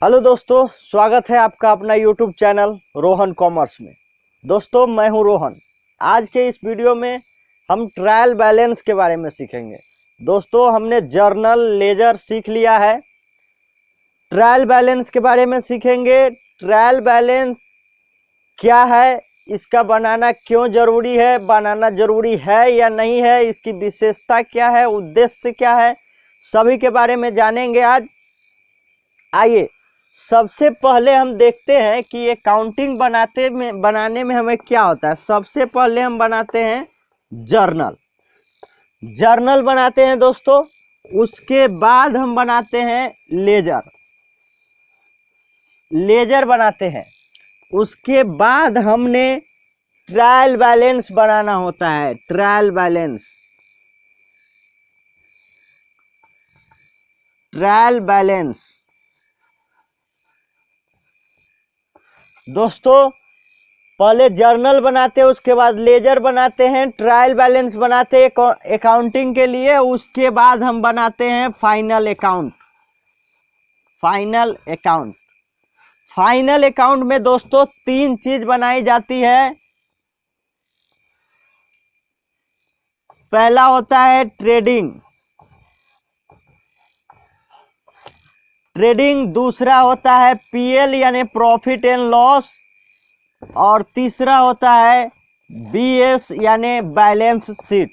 Hello दोस्तों, स्वागत है आपका अपना यूट्यूब चैनल रोहन कॉमर्स में। दोस्तों, मैं हूं रोहन। आज के इस वीडियो में हम ट्रायल बैलेंस के बारे में सीखेंगे। दोस्तों, हमने जर्नल लेजर सीख लिया है। ट्रायल बैलेंस के बारे में सीखेंगे। ट्रायल बैलेंस क्या है, इसका बनाना क्यों जरूरी है, बनाना जरूरी है या नहीं है, इसकी विशेषता क्या है, उद्देश्य क्या है, सभी के बारे में जानेंगे आज। आइए सबसे पहले हम देखते हैं कि अकाउंटिंग बनाने में हमें क्या होता है। सबसे पहले हम बनाते हैं जर्नल। जर्नल बनाते हैं दोस्तों। उसके बाद हम बनाते हैं लेजर। लेजर बनाते हैं। उसके बाद हमने ट्रायल बैलेंस बनाना होता है। Trial balance. ट्रायल बैलेंस दोस्तों, पहले जर्नल बनाते हैं, उसके बाद लेजर बनाते हैं, ट्रायल बैलेंस बनाते हैं अकाउंटिंग के लिए। उसके बाद हम बनाते हैं final account. Final account. Final account में दोस्तों तीन चीज बनाई जाती है। पहला होता है ट्रेडिंग। ट्रेडिंग। दूसरा होता है पीएल यानी प्रॉफिट एंड लॉस। और तीसरा होता है बीएस यानी बैलेंस शीट।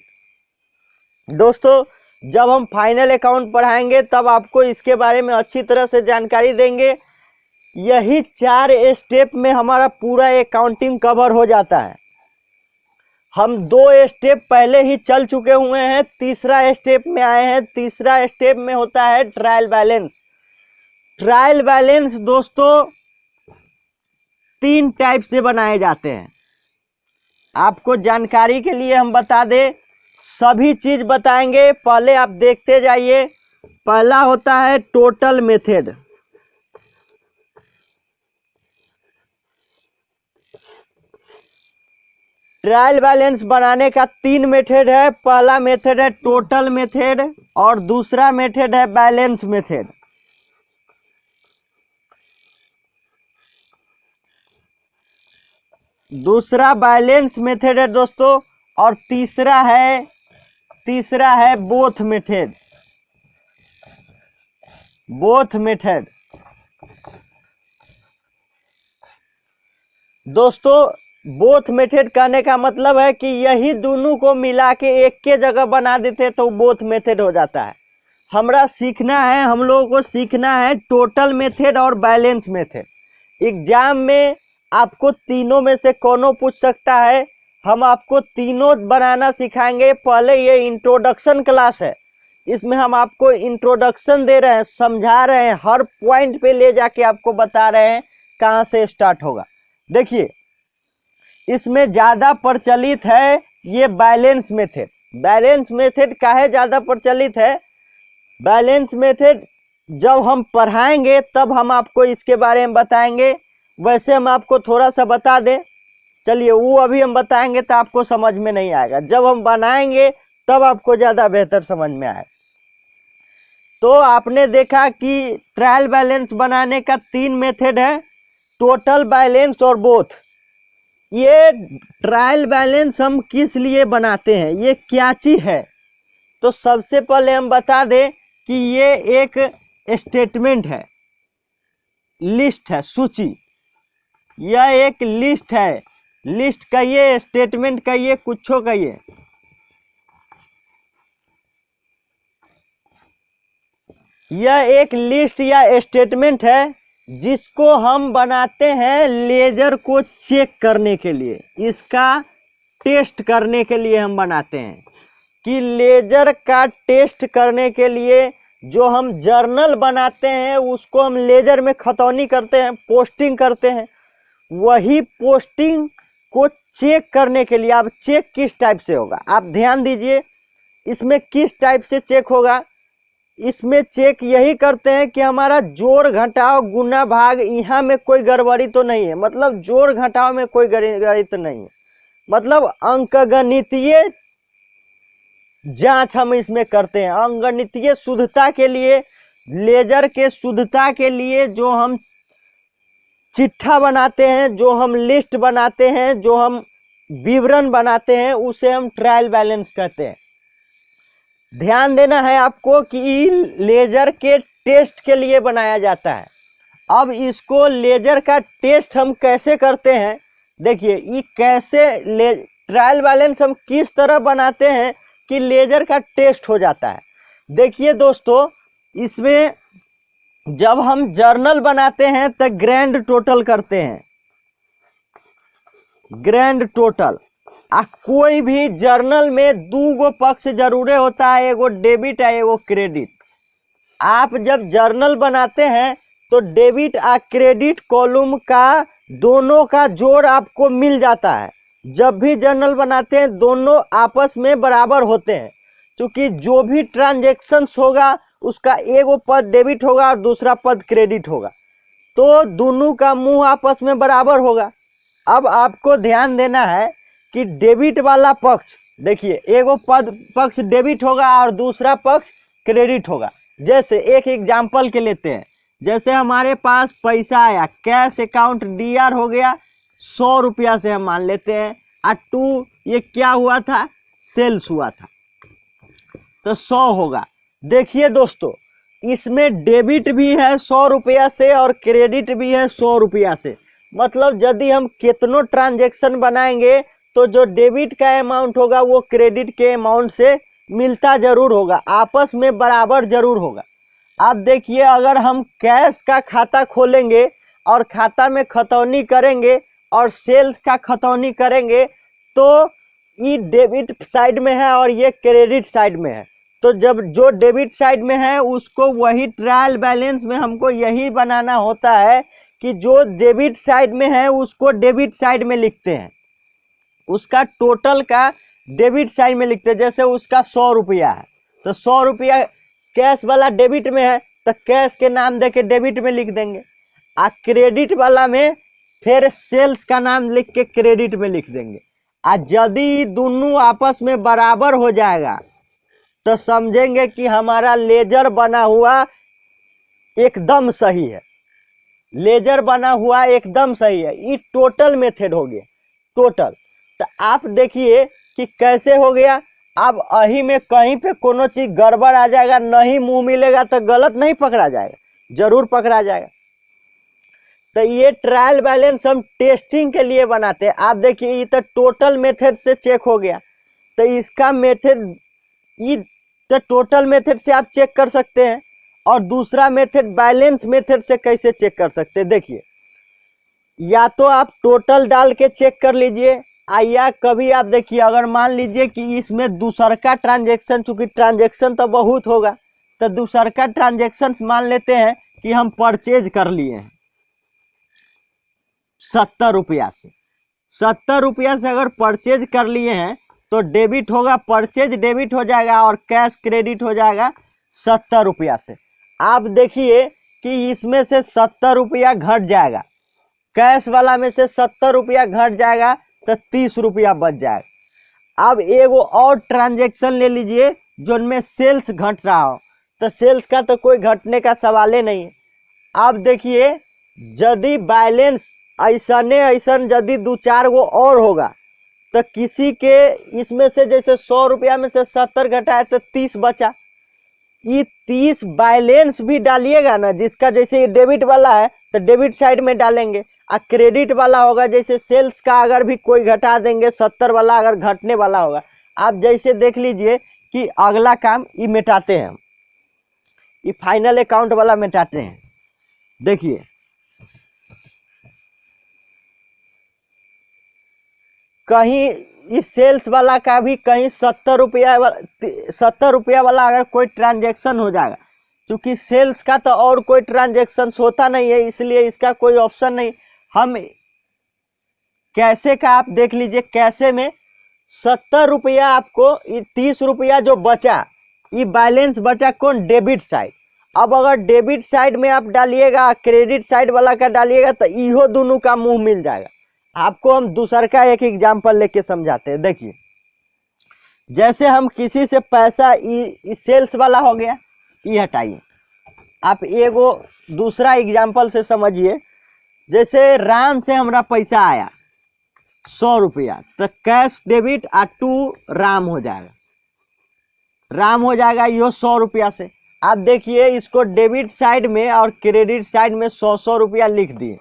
दोस्तों, जब हम फाइनल अकाउंट पढ़ाएंगे तब आपको इसके बारे में अच्छी तरह से जानकारी देंगे। यही 4 स्टेप में हमारा पूरा अकाउंटिंग कवर हो जाता है। हम 2 स्टेप पहले ही चल चुके हुए हैं, तीसरा स्टेप में आए हैं। तीसरा स्टेप में होता है ट्रायल बैलेंस। ट्रायल बैलेंस दोस्तों 3 टाइप से बनाए जाते हैं। आपको जानकारी के लिए हम बता दें, सभी चीज बताएंगे, पहले आप देखते जाइए। पहला होता है टोटल मेथड। ट्रायल बैलेंस बनाने का 3 मेथड है। पहला मेथड है टोटल मेथड और दूसरा मेथड है बैलेंस मेथड। दूसरा बैलेंस मेथड है दोस्तों, और तीसरा है बोथ मेथड। बोथ मेथड दोस्तों, बोथ मेथड कहने का मतलब है कि यही दोनों को मिला के एक के जगह बना देते तो बोथ मेथड हो जाता है। हम लोगों को सीखना है टोटल मेथड और बैलेंस मेथड। एग्जाम में आपको तीनों में से कोनो पूछ सकता है। हम आपको तीनों बनाना सिखाएंगे। पहले ये इंट्रोडक्शन क्लास है, इसमें हम आपको इंट्रोडक्शन दे रहे हैं, समझा रहे हैं, हर पॉइंट पे ले जाके आपको बता रहे हैं कहाँ से स्टार्ट होगा। देखिए, इसमें ज्यादा प्रचलित है ये बैलेंस मेथड। बैलेंस मेथड काहे ज्यादा प्रचलित है? बैलेंस मेथड जब हम पढ़ाएंगे तब हम आपको इसके बारे में बताएंगे। वैसे हम आपको थोड़ा सा बता दें, चलिए वो अभी हम बताएंगे तो आपको समझ में नहीं आएगा, जब हम बनाएंगे तब आपको ज्यादा बेहतर समझ में आएगा। तो आपने देखा कि ट्रायल बैलेंस बनाने का 3 मेथड है, टोटल बैलेंस और बोथ। ये ट्रायल बैलेंस हम किस लिए बनाते हैं, ये क्या चीज है? तो सबसे पहले हम बता दें कि ये एक स्टेटमेंट है, लिस्ट है, सूची। यह एक लिस्ट है। लिस्ट कहिए, स्टेटमेंट कहिए, कुछो कहिए। यह एक लिस्ट या स्टेटमेंट है जिसको हम बनाते हैं लेजर को चेक करने के लिए, इसका टेस्ट करने के लिए हम बनाते हैं। कि लेजर का टेस्ट करने के लिए जो हम जर्नल बनाते हैं उसको हम लेजर में खतौनी करते हैं, पोस्टिंग करते हैं। वही पोस्टिंग को चेक करने के लिए, अब चेक किस टाइप से होगा आप ध्यान दीजिए। इसमें किस टाइप से चेक होगा? इसमें चेक यही करते हैं कि हमारा जोड़ घटाव गुना भाग यहाँ में कोई गड़बड़ी तो नहीं है। मतलब जोड़ घटाव में कोई गड़बड़ी तो नहीं है, मतलब अंकगणितीय जांच हम इसमें करते हैं। अंकगणितीय शुद्धता के लिए लेजर के शुद्धता के लिए जो हम चिट्ठा बनाते हैं, जो हम लिस्ट बनाते हैं, जो हम विवरण बनाते हैं, उसे हम ट्रायल बैलेंस कहते हैं। ध्यान देना है आपको कि लेजर के टेस्ट के लिए बनाया जाता है। अब इसको लेजर का टेस्ट हम कैसे करते हैं, देखिए ये कैसे ट्रायल बैलेंस हम किस तरह बनाते हैं कि लेजर का टेस्ट हो जाता है। देखिए दोस्तों, इसमें जब हम जर्नल बनाते हैं तो ग्रैंड टोटल करते हैं, ग्रैंड टोटल। कोई भी जर्नल में दो गो पक्ष जरूर होता है, एगो डेबिट है एगो क्रेडिट। आप जब जर्नल बनाते हैं तो डेबिट और क्रेडिट कॉलम का दोनों का जोड़ आपको मिल जाता है। जब भी जर्नल बनाते हैं दोनों आपस में बराबर होते हैं, क्योंकि जो भी ट्रांजैक्शंस होगा उसका एगो पद डेबिट होगा और दूसरा पद क्रेडिट होगा, तो दोनों का मुंह आपस में बराबर होगा। अब आपको ध्यान देना है कि डेबिट वाला पक्ष, देखिए एगो पद पक्ष डेबिट होगा और दूसरा पक्ष क्रेडिट होगा। जैसे एक एग्जाम्पल के लेते हैं, जैसे हमारे पास पैसा आया, कैश अकाउंट डीआर हो गया 100 रुपया से हम मान लेते हैं, और 2 ये क्या हुआ था, सेल्स हुआ था, तो 100 होगा। देखिए दोस्तों, इसमें डेबिट भी है 100 रुपया से और क्रेडिट भी है 100 रुपया से। मतलब यदि हम कितनों ट्रांजैक्शन बनाएंगे तो जो डेबिट का अमाउंट होगा वो क्रेडिट के अमाउंट से मिलता जरूर होगा, आपस में बराबर जरूर होगा। आप देखिए, अगर हम कैश का खाता खोलेंगे और खाता में खतौनी करेंगे और सेल्स का खतौनी करेंगे तो ये डेबिट साइड में है और ये क्रेडिट साइड में है, तो जब जो डेबिट साइड में है उसको वही ट्रायल बैलेंस में हमको यही बनाना होता है कि जो डेबिट साइड में है उसको डेबिट साइड में लिखते हैं, उसका टोटल का डेबिट साइड में लिखते हैं। जैसे उसका 100 रुपया है तो 100 रुपया कैश वाला डेबिट में है तो कैश के नाम दे के डेबिट में लिख देंगे, आ क्रेडिट वाला में फिर सेल्स का नाम लिख के क्रेडिट में लिख देंगे। आ यदि दोनों आपस में बराबर हो जाएगा तो समझेंगे कि हमारा लेजर बना हुआ एकदम सही है, लेजर बना हुआ एकदम सही है। ये टोटल मेथड हो गया, टोटल। तो आप देखिए कि कैसे हो गया। अब अही में कहीं पे कोनो चीज गड़बड़ आ जाएगा, नहीं मुंह मिलेगा तो गलत नहीं पकड़ा जाएगा, जरूर पकड़ा जाएगा। तो ये ट्रायल बैलेंस हम टेस्टिंग के लिए बनाते हैं। आप देखिए ये तो टोटल मेथड से चेक हो गया, तो इसका मेथड ये तो टोटल मेथड से आप चेक कर सकते हैं। और दूसरा मेथड बैलेंस मेथड से कैसे चेक कर सकते हैं, देखिए या तो आप टोटल डाल के चेक कर लीजिए, या कभी आप देखिए अगर मान लीजिए कि इसमें दूसर का ट्रांजेक्शन, चूंकि ट्रांजेक्शन तो बहुत होगा, तो दूसर का ट्रांजेक्शन मान लेते हैं कि हम परचेज कर लिए हैं 70 रुपया से, 70 रुपया से अगर परचेज कर लिए हैं तो डेबिट होगा, परचेज डेबिट हो जाएगा और कैश क्रेडिट हो जाएगा 70 रुपया से। आप देखिए कि इसमें से 70 रुपया घट जाएगा, कैश वाला में से 70 रुपया घट जाएगा तो 30 रुपया बच जाएगा। अब एगो और ट्रांजेक्शन ले लीजिए जिनमें सेल्स घट रहा हो, तो सेल्स का तो कोई घटने का सवाल ही नहीं है। आप देखिए यदि बैलेंस ऐसन यदि 2-4 गो और होगा तो किसी के इसमें से जैसे 100 रुपया में से 70 घटाए तो 30 बचा। ये 30 बैलेंस भी डालिएगा ना, जिसका जैसे डेबिट वाला है तो डेबिट साइड में डालेंगे, और क्रेडिट वाला होगा जैसे सेल्स का अगर भी कोई घटा देंगे 70 वाला अगर घटने वाला होगा। आप जैसे देख लीजिए कि अगला काम ये मिटाते हैं, ये फाइनल अकाउंट वाला मिटाते हैं। देखिए कहीं इस सेल्स वाला का भी कहीं 70 रुपया वाला अगर कोई ट्रांजैक्शन हो जाएगा, क्योंकि सेल्स का तो और कोई ट्रांजैक्शन होता नहीं है इसलिए इसका कोई ऑप्शन नहीं। हम कैसे का आप देख लीजिए, कैसे में 70 रुपया आपको 30 रुपया जो बचा, ये बैलेंस बचा कौन, डेबिट साइड। अब अगर डेबिट साइड में आप डालिएगा, क्रेडिट साइड वाला का डालिएगा तो इहो दोनों का मुंह मिल जाएगा। आपको हम दूसर का एक एग्जाम्पल लेके समझाते हैं। देखिए जैसे हम किसी से पैसा, सेल्स वाला हो गया, ये हटाइए, आप एगो दूसरा एग्जाम्पल से समझिए। जैसे राम से हमरा पैसा आया 100 रुपया, तो कैश डेबिट आ टू राम हो जाएगा, राम हो जाएगा यो 100 रुपया से। आप देखिए इसको डेबिट साइड में और क्रेडिट साइड में 100 रुपया लिख दिए,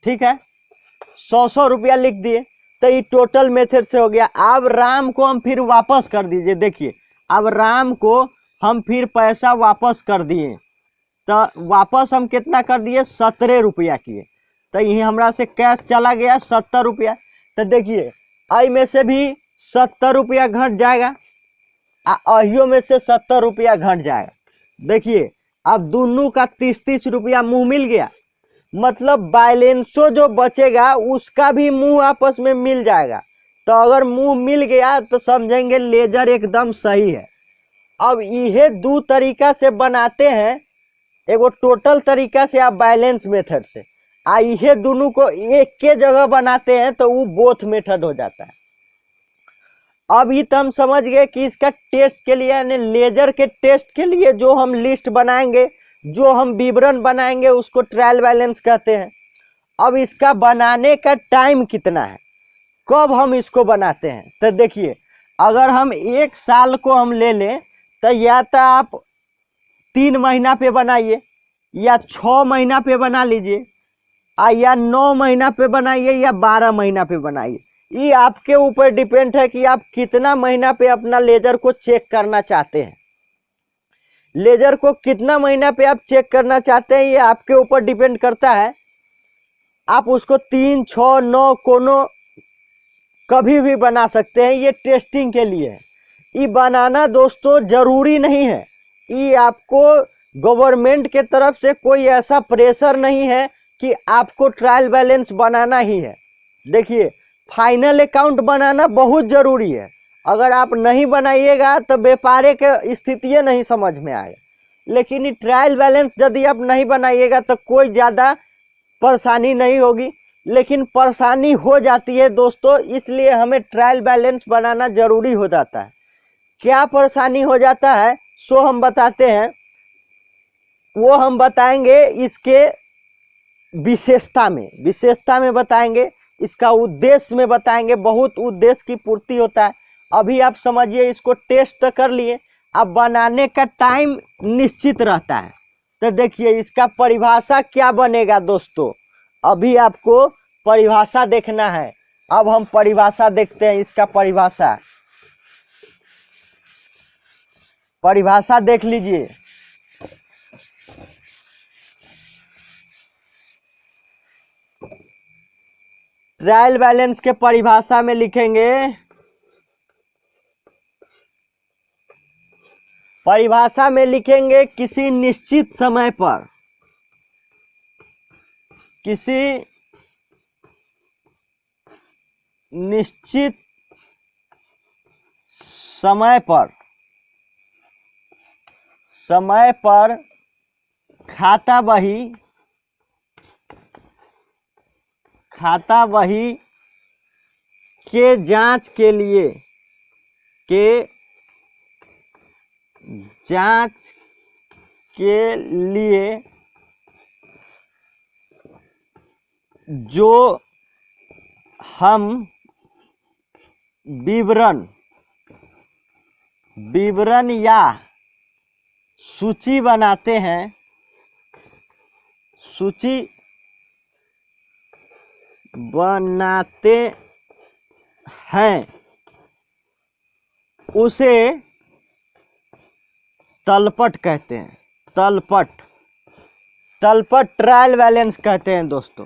ठीक है, 100 रुपया लिख दिए, तो ये टोटल मेथड से हो गया। अब राम को हम फिर वापस कर दीजिए, देखिए अब राम को हम फिर पैसा वापस कर दिए, तो वापस हम कितना कर दिए 17 रुपया किए, तो यही हमरा से कैश चला गया 70 रुपया। तो देखिए आई में से भी 70 रुपया घट जाएगा, अहियो में से 70 रुपया घट जाएगा। देखिए अब दोनों का 30-30 रुपया मुंह मिल गया, मतलब बैलेंसो जो बचेगा उसका भी मुंह आपस में मिल जाएगा। तो अगर मुंह मिल गया तो समझेंगे लेजर एकदम सही है। अब यह दो तरीका से बनाते हैं, एगो टोटल तरीका से आप बैलेंस मेथड से, यह दोनों को एक के जगह बनाते हैं तो वो बोथ मेथड हो जाता है। अब ये तो हम समझ गए कि इसका टेस्ट के लिए यानी लेजर के टेस्ट के लिए जो हम लिस्ट बनाएंगे, जो हम विवरण बनाएंगे उसको ट्रायल बैलेंस कहते हैं। अब इसका बनाने का टाइम कितना है, कब हम इसको बनाते हैं, तो देखिए अगर हम 1 साल को हम ले लें तो या तो आप 3 महीना पे बनाइए, या 6 महीना पे बना लीजिए, या 9 महीना पे बनाइए, या 12 महीना पे बनाइए। ये आपके ऊपर डिपेंड है कि आप कितना महीना पे अपना लेजर को चेक करना चाहते हैं। लेजर को कितना महीना पे आप चेक करना चाहते हैं ये आपके ऊपर डिपेंड करता है। आप उसको 3, 6, 9 कोनो कभी भी बना सकते हैं, ये टेस्टिंग के लिए है। ये बनाना दोस्तों जरूरी नहीं है, ये आपको गवर्नमेंट के तरफ से कोई ऐसा प्रेशर नहीं है कि आपको ट्रायल बैलेंस बनाना ही है। देखिए फाइनल अकाउंट बनाना बहुत जरूरी है, अगर आप नहीं बनाइएगा तो व्यापारे के स्थिति नहीं समझ में आएगा। लेकिन ये ट्रायल बैलेंस यदि आप नहीं बनाइएगा तो कोई ज़्यादा परेशानी नहीं होगी, लेकिन परेशानी हो जाती है दोस्तों, इसलिए हमें ट्रायल बैलेंस बनाना जरूरी हो जाता है। क्या परेशानी हो जाता है सो हम बताते हैं, वो हम बताएंगे इसके विशेषता में बताएंगे, इसका उद्देश्य में बताएंगे। बहुत उद्देश्य की पूर्ति होता है। अभी आप समझिए इसको टेस्ट कर लिए, अब बनाने का टाइम निश्चित रहता है। तो देखिए इसका परिभाषा क्या बनेगा दोस्तों, अभी आपको परिभाषा देखना है। अब हम परिभाषा देखते हैं, इसका परिभाषा देख लीजिए। ट्रायल बैलेंस के परिभाषा में लिखेंगे, परिभाषा में लिखेंगे किसी निश्चित समय पर, किसी निश्चित समय पर खाता बही के जांच के लिए जो हम विवरण या सूची बनाते हैं उसे तलपट कहते हैं। तलपट ट्रायल बैलेंस कहते हैं दोस्तों,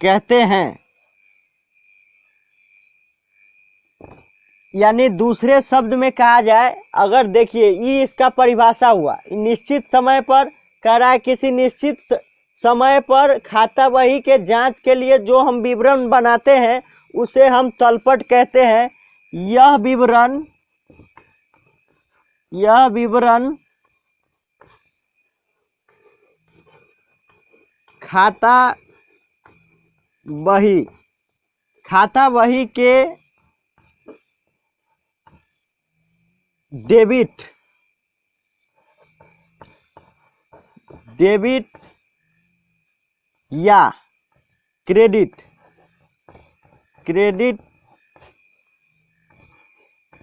कहते हैं। यानी दूसरे शब्द में कहा जाए, अगर देखिए ये इसका परिभाषा हुआ, निश्चित समय पर कह रहा है, किसी निश्चित समय पर खाता बही के जांच के लिए जो हम विवरण बनाते हैं उसे हम तलपट कहते हैं। यह विवरण खाता बही के डेबिट डेबिट या क्रेडिट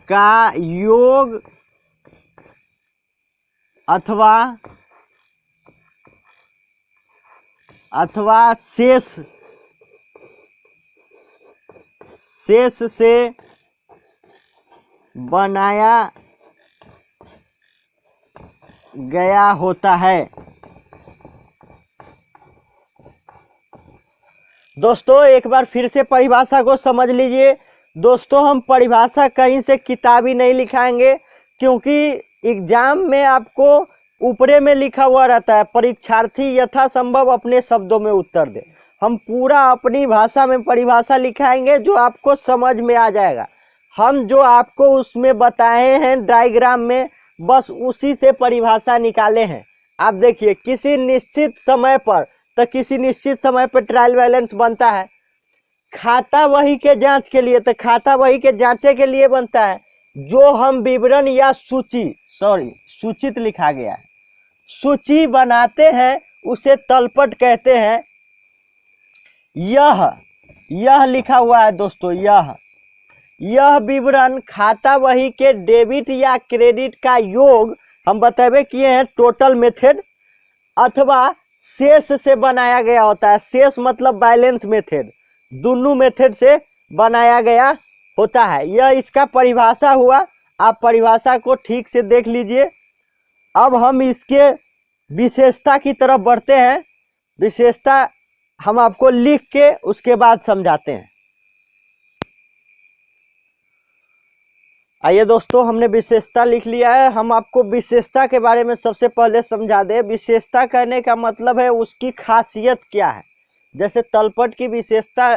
का योग अथवा शेष से बनाया गया होता है। दोस्तों एक बार फिर से परिभाषा को समझ लीजिए। दोस्तों हम परिभाषा कहीं से किताबी नहीं लिखाएंगे, क्योंकि एग्जाम में आपको ऊपरे में लिखा हुआ रहता है परीक्षार्थी यथासंभव अपने शब्दों में उत्तर दे। हम पूरा अपनी भाषा में परिभाषा लिखाएंगे जो आपको समझ में आ जाएगा। हम जो आपको उसमें बताए हैं डायग्राम में, बस उसी से परिभाषा निकाले हैं। आप देखिए, किसी निश्चित समय पर ट्रायल बैलेंस बनता है। खाता वही के जांच के लिए, तो खाता वही के जांचे के लिए बनता है। जो हम विवरण या सूचित लिखा गया है, सूची बनाते हैं उसे तलपट कहते हैं। यह लिखा हुआ है दोस्तों, यह विवरण खाता वही के डेबिट या क्रेडिट का योग हम बतावे किए हैं टोटल मेथड अथवा शेष से बनाया गया होता है। शेष मतलब बैलेंस मेथड, दोनों मेथड से बनाया गया होता है। यह इसका परिभाषा हुआ। आप परिभाषा को ठीक से देख लीजिए। अब हम इसके विशेषता की तरफ बढ़ते हैं। विशेषता हम आपको लिख के उसके बाद समझाते हैं। आइए दोस्तों, हमने विशेषता लिख लिया है। हम आपको विशेषता के बारे में सबसे पहले समझा दें। विशेषता कहने का मतलब है उसकी खासियत क्या है। जैसे तलपट की विशेषता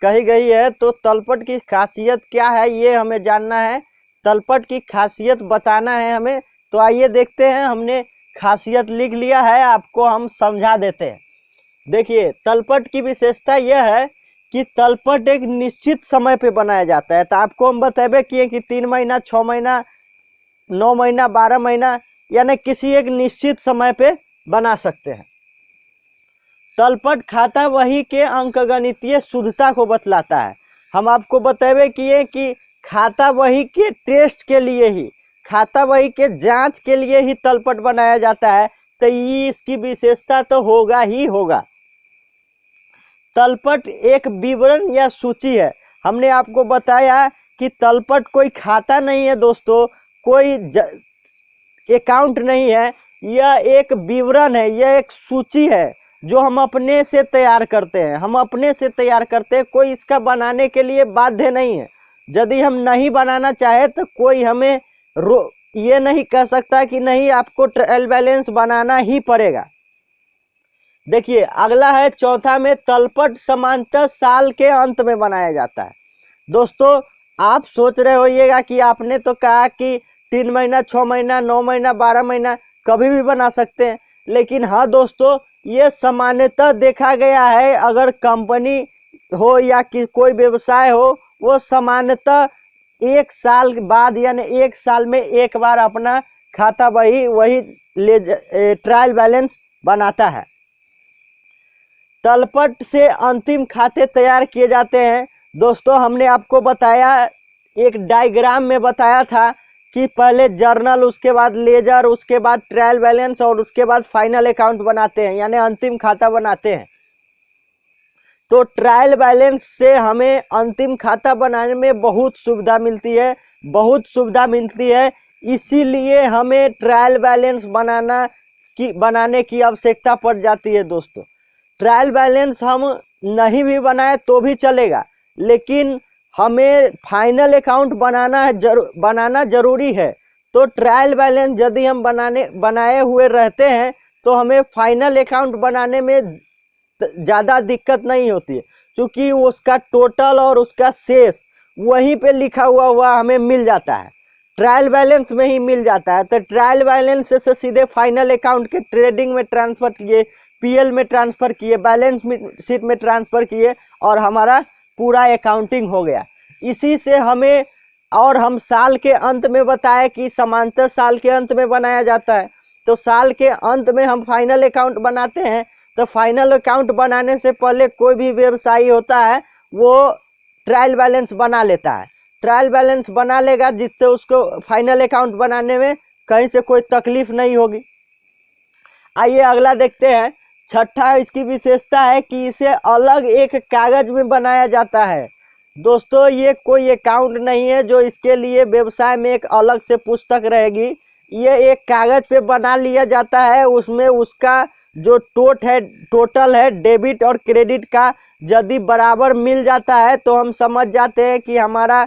कही गई है, तो तलपट की खासियत क्या है ये हमें जानना है। तलपट की खासियत बताना है हमें। तो आइए देखते हैं। हमने खासियत लिख लिया है, आपको हम समझा देते हैं। देखिए, तलपट की विशेषता यह है कि तलपट एक निश्चित समय पे बनाया जाता है। तो आपको हम बताबे किए कि 3 महीना, 6 महीना, 9 महीना, 12 महीना, यानी किसी एक निश्चित समय पे बना सकते हैं। तलपट खाता वही के अंकगणितीय शुद्धता को बतलाता है। हम आपको बताबे किए कि खाता वही के टेस्ट के लिए ही, खाता वही के जांच के लिए ही तलपट बनाया जाता है। तो ये इसकी विशेषता तो होगा ही होगा। तलपट एक विवरण या सूची है। हमने आपको बताया कि तलपट कोई खाता नहीं है दोस्तों, कोई अकाउंट नहीं है। यह एक विवरण है, यह एक सूची है जो हम अपने से तैयार करते हैं। कोई इसका बनाने के लिए बाध्य नहीं है। यदि हम नहीं बनाना चाहे तो कोई हमें ये नहीं कह सकता कि नहीं आपको ट्रायल बैलेंस बनाना ही पड़ेगा। देखिए, अगला है चौथा में, तलपट सामान्यतः साल के अंत में बनाया जाता है। दोस्तों आप सोच रहे होइएगा कि आपने तो कहा कि 3 महीना, 6 महीना, 9 महीना, 12 महीना कभी भी बना सकते हैं। लेकिन हाँ दोस्तों, ये सामान्यतः देखा गया है, अगर कंपनी हो या कि कोई व्यवसाय हो, वो सामान्यतः 1 साल बाद यानी 1 साल में एक बार अपना खाता वही ट्रायल बैलेंस बनाता है। तलपट से अंतिम खाते तैयार किए जाते हैं। दोस्तों हमने आपको बताया, एक डायग्राम में बताया था कि पहले जर्नल, उसके बाद लेजर, उसके बाद ट्रायल बैलेंस और उसके बाद फाइनल अकाउंट बनाते हैं, यानी अंतिम खाता बनाते हैं। तो ट्रायल बैलेंस से हमें अंतिम खाता बनाने में बहुत सुविधा मिलती है। इसीलिए हमें ट्रायल बैलेंस बनाने की आवश्यकता पड़ जाती है दोस्तों। ट्रायल बैलेंस हम नहीं भी बनाए तो भी चलेगा, लेकिन हमें फाइनल अकाउंट बनाना जरूरी है। तो ट्रायल बैलेंस यदि हम बनाए हुए रहते हैं तो हमें फाइनल अकाउंट बनाने में ज़्यादा दिक्कत नहीं होती है, क्योंकि उसका टोटल और उसका शेष वहीं पे लिखा हुआ हमें मिल जाता है, ट्रायल बैलेंस में ही मिल जाता है। तो ट्रायल बैलेंस से सीधे फाइनल अकाउंट के ट्रेडिंग में ट्रांसफर किए, पीएल में ट्रांसफर किए, बैलेंस शीट में ट्रांसफर किए और हमारा पूरा अकाउंटिंग हो गया। इसी से हमें, और हम साल के अंत में बताए कि सामान्यतः साल के अंत में बनाया जाता है। तो साल के अंत में हम फाइनल अकाउंट बनाते हैं। तो फाइनल अकाउंट बनाने से पहले कोई भी व्यवसायी होता है वो ट्रायल बैलेंस बना लेता है। ट्रायल बैलेंस बना लेगा जिससे उसको फाइनल अकाउंट बनाने में कहीं से कोई तकलीफ नहीं होगी। आइए अगला देखते हैं। छठा इसकी विशेषता है कि इसे अलग एक कागज में बनाया जाता है। दोस्तों ये कोई अकाउंट नहीं है जो इसके लिए व्यवसाय में एक अलग से पुस्तक रहेगी। ये एक कागज पे बना लिया जाता है। उसमें उसका जो टोटल है डेबिट और क्रेडिट का यदि बराबर मिल जाता है तो हम समझ जाते हैं कि हमारा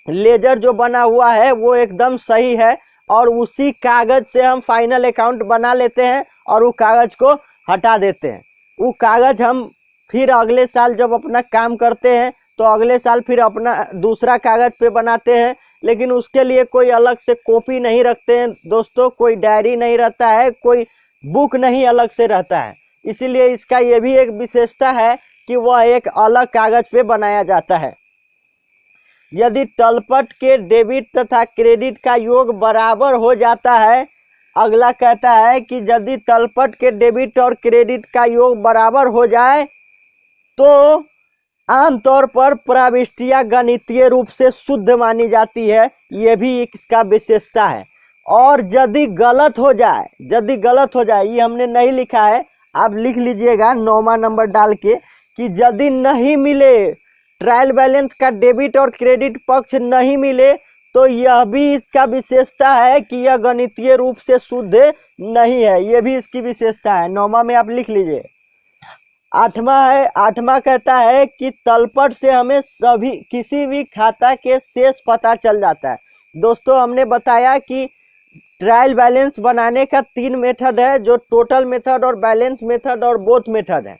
लेजर जो बना हुआ है वो एकदम सही है, और उसी कागज से हम फाइनल अकाउंट बना लेते हैं और वो कागज को हटा देते हैं। वो कागज हम फिर अगले साल जब अपना काम करते हैं तो अगले साल फिर अपना दूसरा कागज पे बनाते हैं, लेकिन उसके लिए कोई अलग से कॉपी नहीं रखते हैं दोस्तों, कोई डायरी नहीं रहता है, कोई बुक नहीं अलग से रहता है। इसीलिए इसका ये भी एक विशेषता है कि वह एक अलग कागज पे बनाया जाता है। यदि तलपट के डेबिट तथा क्रेडिट का योग बराबर हो जाता है, अगला कहता है कि यदि तलपट के डेबिट और क्रेडिट का योग बराबर हो जाए तो आमतौर पर प्रविष्टियां गणितीय रूप से शुद्ध मानी जाती है। यह भी इसका विशेषता है। और यदि गलत हो जाए, ये हमने नहीं लिखा है, आप लिख लीजिएगा 9वां नंबर डाल के कि यदि नहीं मिले ट्रायल बैलेंस का डेबिट और क्रेडिट पक्ष नहीं मिले तो यह भी इसका विशेषता है कि यह गणितीय रूप से शुद्ध नहीं है। यह भी इसकी विशेषता है। 9वां में आप लिख लीजिए। 8वां कहता है कि तलपट से हमें किसी भी खाता के शेष पता चल जाता है। दोस्तों हमने बताया कि ट्रायल बैलेंस बनाने का 3 मेथड है, जो टोटल मेथड और बैलेंस मेथड और बोथ मेथड है।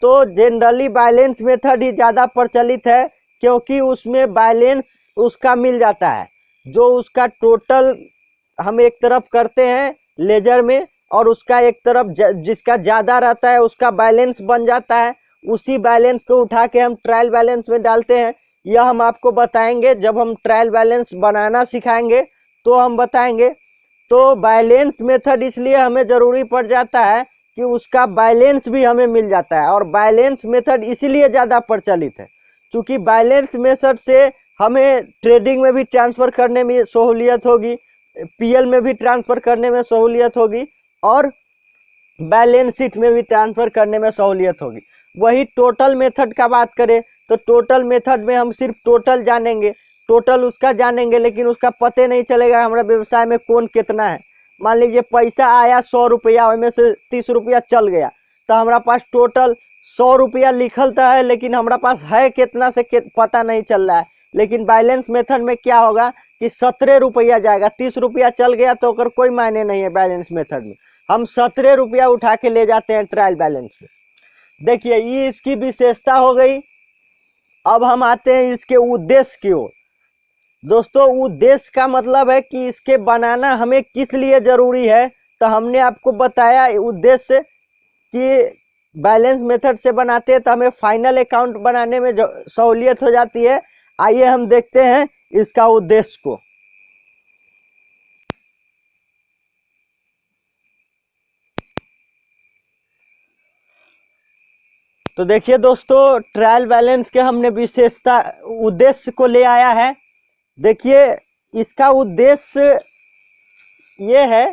तो जनरली बैलेंस मेथड ही ज़्यादा प्रचलित है क्योंकि उसमें बैलेंस उसका मिल जाता है, जो उसका टोटल हम एक तरफ करते हैं लेजर में और उसका एक तरफ जिसका ज़्यादा रहता है उसका बैलेंस बन जाता है। उसी बैलेंस को उठा के हम ट्रायल बैलेंस में डालते हैं। यह हम आपको बताएंगे जब हम ट्रायल बैलेंस बनाना सिखाएंगे तो हम बताएंगे। तो बैलेंस मेथड इसलिए हमें ज़रूरी पड़ जाता है कि उसका बैलेंस भी हमें मिल जाता है, और बैलेंस मेथड इसीलिए ज़्यादा प्रचलित है क्योंकि बैलेंस मेथड से हमें ट्रेडिंग में भी ट्रांसफ़र करने में सहूलियत होगी, पीएल में भी ट्रांसफ़र करने में सहूलियत होगी और बैलेंस शीट में भी ट्रांसफ़र करने में सहूलियत होगी। वही टोटल मेथड का बात करें तो टोटल मेथड में हम सिर्फ टोटल जानेंगे, टोटल उसका जानेंगे, लेकिन उसका पते नहीं चलेगा हमारा व्यवसाय में कौन कितना है। मान लीजिए पैसा आया 100 रुपया, उसमें से 30 रुपया चल गया तो हमारा पास टोटल 100 रुपया लिखल तो है लेकिन हमारा पास है कितना से पता नहीं चल रहा है। लेकिन बैलेंस मेथड में क्या होगा कि 17 रुपया जाएगा, 30 रुपया चल गया तो अगर कोई मायने नहीं है। बैलेंस मेथड में हम 17 रुपया उठा के ले जाते हैं ट्रायल बैलेंस में। देखिए ये इसकी विशेषता हो गई। अब हम आते हैं इसके उद्देश्य की ओर। दोस्तों उद्देश्य का मतलब है कि इसके बनाना हमें किस लिए ज़रूरी है। तो हमने आपको बताया उद्देश्य कि बैलेंस मेथड से बनाते हैं तो हमें फाइनल अकाउंट बनाने में सहूलियत हो जाती है। आइए हम देखते हैं इसका उद्देश्य को। तो देखिए दोस्तों ट्रायल बैलेंस के हमने विशेषता उद्देश्य को ले आया है। देखिए इसका उद्देश्य ये है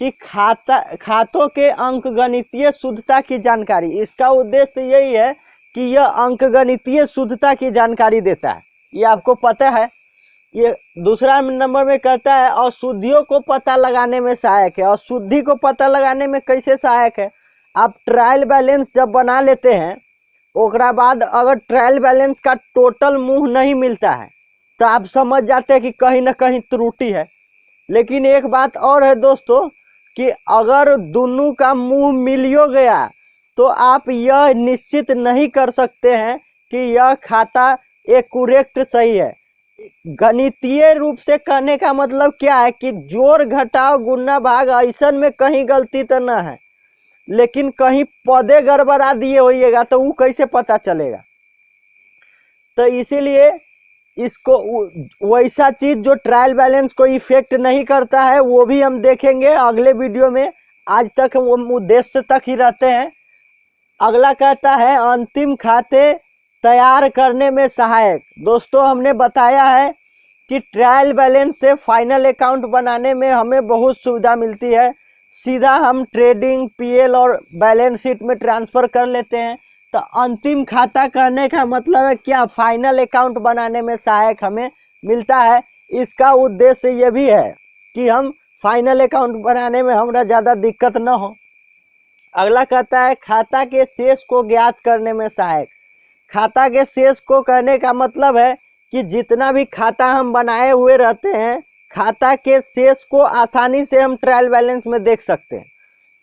कि खातों के अंकगणितीय शुद्धता की जानकारी। इसका उद्देश्य यही है कि यह अंकगणितीय शुद्धता की जानकारी देता है। ये आपको पता है। ये दूसरा नंबर में कहता है अशुद्धियों को पता लगाने में सहायक है। अशुद्धि को पता लगाने में कैसे सहायक है? आप ट्रायल बैलेंस जब बना लेते हैं ओकरा बाद अगर ट्रायल बैलेंस का टोटल मुँह नहीं मिलता है तो आप समझ जाते हैं कि कहीं ना कहीं त्रुटि है। लेकिन एक बात और है दोस्तों कि अगर दोनों का मुंह मिलियो गया तो आप यह निश्चित नहीं कर सकते हैं कि यह खाता एक्यूरेट सही है। गणितीय रूप से कहने का मतलब क्या है कि जोड़ घटाव गुणा भाग ऐसा में कहीं गलती तो ना है, लेकिन कहीं पदे गड़बड़ा दिए होइएगा तो वो कैसे पता चलेगा। तो इसीलिए इसको वैसा चीज जो ट्रायल बैलेंस को इफेक्ट नहीं करता है वो भी हम देखेंगे अगले वीडियो में। आज तक वो उद्देश्य तक ही रहते हैं। अगला कहता है अंतिम खाते तैयार करने में सहायक। दोस्तों हमने बताया है कि ट्रायल बैलेंस से फाइनल अकाउंट बनाने में हमें बहुत सुविधा मिलती है। सीधा हम ट्रेडिंग, पीएल और बैलेंस शीट में ट्रांसफर कर लेते हैं। तो अंतिम खाता कहने का मतलब है क्या, फाइनल अकाउंट बनाने में सहायक हमें मिलता है। इसका उद्देश्य ये भी है कि हम फाइनल अकाउंट बनाने में हमारा ज़्यादा दिक्कत न हो। अगला कहता है खाता के शेष को ज्ञात करने में सहायक। खाता के शेष को कहने का मतलब है कि जितना भी खाता हम बनाए हुए रहते हैं, खाता के शेष को आसानी से हम ट्रायल बैलेंस में देख सकते हैं।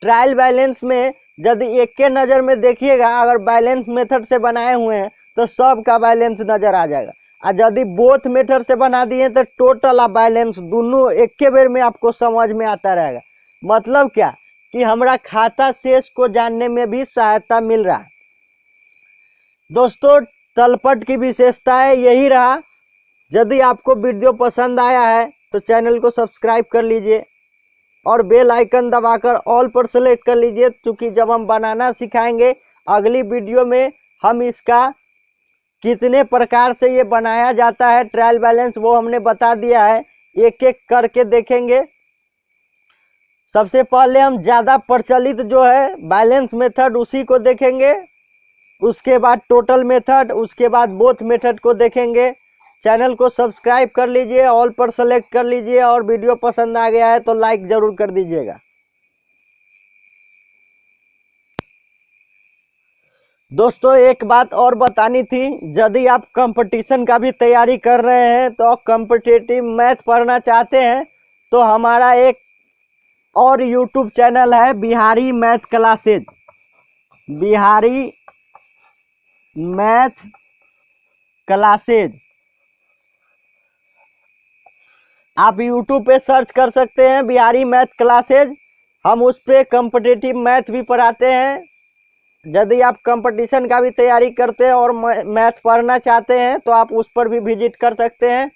ट्रायल बैलेंस में यदि एक के नज़र में देखिएगा, अगर बैलेंस मेथड से बनाए हुए हैं तो सब का बैलेंस नज़र आ जाएगा, और यदि बोथ मेथड से बना दिए तो टोटल और बैलेंस दोनों एक के बेर में आपको समझ में आता रहेगा। मतलब क्या कि हमारा खाता शेष को जानने में भी सहायता मिल रहा है। दोस्तों तलपट की विशेषता है यही रहा। यदि आपको वीडियो पसंद आया है तो चैनल को सब्सक्राइब कर लीजिए और बेल आइकन दबाकर ऑल पर सेलेक्ट कर लीजिए, क्योंकि जब हम बनाना सिखाएंगे अगली वीडियो में हम इसका कितने प्रकार से ये बनाया जाता है ट्रायल बैलेंस वो हमने बता दिया है। एक एक करके देखेंगे। सबसे पहले हम ज़्यादा प्रचलित जो है बैलेंस मेथड उसी को देखेंगे, उसके बाद टोटल मेथड, उसके बाद बोथ मेथड को देखेंगे। चैनल को सब्सक्राइब कर लीजिए, ऑल पर सेलेक्ट कर लीजिए और वीडियो पसंद आ गया है तो लाइक जरूर कर दीजिएगा। दोस्तों एक बात और बतानी थी, यदि आप कंपटीशन का भी तैयारी कर रहे हैं तो कॉम्पिटिटिव मैथ पढ़ना चाहते हैं तो हमारा एक और यूट्यूब चैनल है Bihari math classes. Bihari math classes आप यूट्यूब पे सर्च कर सकते हैं, बिहारी मैथ क्लासेज। हम उस पर कॉम्पिटिटिव मैथ भी पढ़ाते हैं। यदि आप कंपटीशन का भी तैयारी करते हैं और मैथ पढ़ना चाहते हैं तो आप उस पर भी विजिट कर सकते हैं।